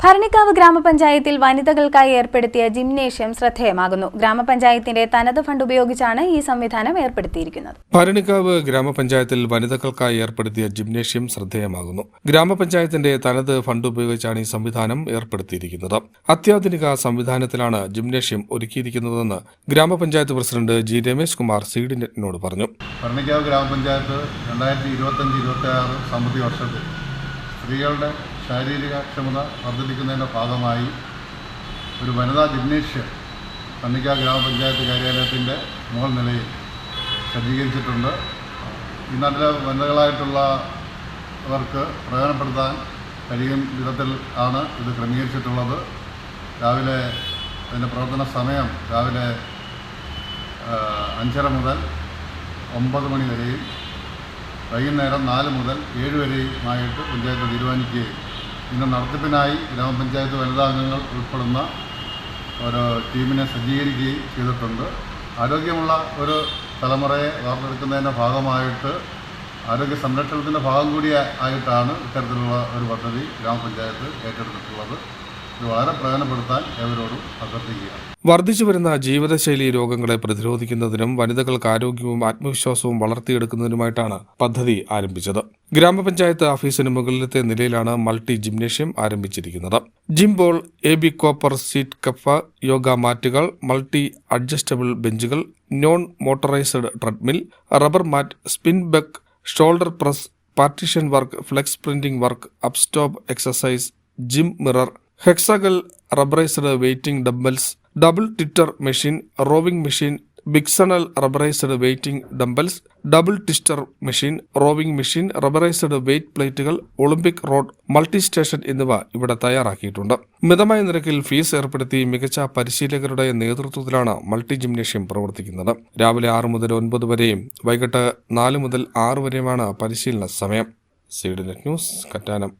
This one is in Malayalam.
ഭരണിക്കാവ് ഗ്രാമപഞ്ചായത്തിൽ വനിതകൾക്കായി ഏർപ്പെടുത്തിയ ജിംനേഷ്യം ശ്രദ്ധേയമാകുന്നു. ഗ്രാമപഞ്ചായത്തിന്റെ തനത് ഫണ്ട് ഉപയോഗിച്ചാണ് ഈ സംവിധാനം ഏർപ്പെടുത്തിയിരിക്കുന്നത്. ഭരണിക്കാവ് ഗ്രാമപഞ്ചായത്തിൽ വനിതകൾക്കായി ഏർപ്പെടുത്തിയ ജിംനേഷ്യം ശ്രദ്ധേയമാകുന്നു. ഗ്രാമപഞ്ചായത്തിന്റെ തനത് ഫണ്ട് ഉപയോഗിച്ചാണ് ഈ സംവിധാനം ഏർപ്പെടുത്തിയിരിക്കുന്നത്. അത്യാധുനിക സംവിധാനത്തിലാണ് ജിംനേഷ്യം ഒരുക്കിയിരിക്കുന്നതെന്ന് ഗ്രാമപഞ്ചായത്ത് president G Ramesh Kumar seed നെറ്റിനോട് പറഞ്ഞു. ഭരണിക്കാവ് ഗ്രാമപഞ്ചായത്ത് 2025-26 സാമ്പത്തിക വർഷത്തിൽ സ്ത്രീകളുടെ ശാരീരിക ക്ഷമത വർദ്ധിപ്പിക്കുന്നതിൻ്റെ ഭാഗമായി ഒരു വനിതാ ജിംനേഷ്യം ഭരണിക്കാവ് ഗ്രാമപഞ്ചായത്ത് കാര്യാലയത്തിൻ്റെ മുകൾ നിലയിൽ സജ്ജീകരിച്ചിട്ടുണ്ട്. ഈ നാട്ടിലെ വനിതകളായിട്ടുള്ളവർക്ക് പ്രയോജനപ്പെടുത്താൻ കഴിയും വിധത്തിൽ ആണ് ഇത് ക്രമീകരിച്ചിട്ടുള്ളത്. രാവിലെ അതിൻ്റെ പ്രവർത്തന സമയം രാവിലെ 5:30 മുതൽ 9 മണി വരെയും വൈകുന്നേരം 4 മുതൽ 7 വരെയുമായിട്ട് പഞ്ചായത്ത് തീരുമാനിക്കുകയും ഇതിൻ്റെ നടത്തിപ്പിനായി ഗ്രാമപഞ്ചായത്ത് വനിതാംഗങ്ങൾ ഉൾപ്പെടുന്ന ഒരു ടീമിനെ സജ്ജീകരിക്കുകയും ചെയ്തിട്ടുണ്ട്. ആരോഗ്യമുള്ള ഒരു തലമുറയെ വാർത്തെടുക്കുന്നതിൻ്റെ ഭാഗമായിട്ട് ആരോഗ്യ സംരക്ഷണത്തിൻ്റെ ഭാഗം കൂടി ആയിട്ടാണ് ഇത്തരത്തിലുള്ള ഒരു പദ്ധതി ഗ്രാമപഞ്ചായത്ത് ഏറ്റെടുത്തിട്ടുള്ളത്. ഇത് വളരെ പ്രയോജനപ്പെടുത്താൻ ഏവരോടും അഭ്യർത്ഥിക്കുകയാണ്. വർദ്ധിച്ചുവരുന്ന ജീവിതശൈലി രോഗങ്ങളെ പ്രതിരോധിക്കുന്നതിനും വനിതകൾക്ക് ആരോഗ്യവും ആത്മവിശ്വാസവും വളർത്തിയെടുക്കുന്നതിനുമായിട്ടാണ് പദ്ധതി ആരംഭിച്ചത്. ഗ്രാമപഞ്ചായത്ത് ഓഫീസിന് മുകളിലത്തെ നിലയിലാണ് മൾട്ടി ജിംനേഷ്യം ആരംഭിച്ചിരിക്കുന്നത്. Gym ball, AB copper seat കഫ, യോഗ മാറ്റുകൾ, മൾട്ടി അഡ്ജസ്റ്റബിൾ ബെഞ്ചുകൾ, non motorised treadmill, rubber mat, spin bike, shoulder press, partition work, flex printing work, അപ്സ്റ്റോപ്പ് exercise, gym mirror, hexagonal rubberised weighting dumbbells, double twister machine, rowing machine, ബിക്സണൽ rubberised weighting dumbbells, double twister machine, rowing machine, rubberised weight പ്ലേറ്റുകൾ, ഒളിമ്പിക് റോഡ്, മൾട്ടി സ്റ്റേഷൻ എന്നിവ ഇവിടെ തയ്യാറാക്കിയിട്ടുണ്ട്. മിതമായ നിരക്കിൽ ഫീസ് ഏർപ്പെടുത്തി മികച്ച പരിശീലകരുടെ നേതൃത്വത്തിലാണ് മൾട്ടി ജിംനേഷ്യം പ്രവർത്തിക്കുന്നത്. രാവിലെ 6 മുതൽ 9 വരെയും വൈകിട്ട് 4 മുതൽ 6 വരെയുമാണ് പരിശീലന സമയം. Seed net news, Kattanam.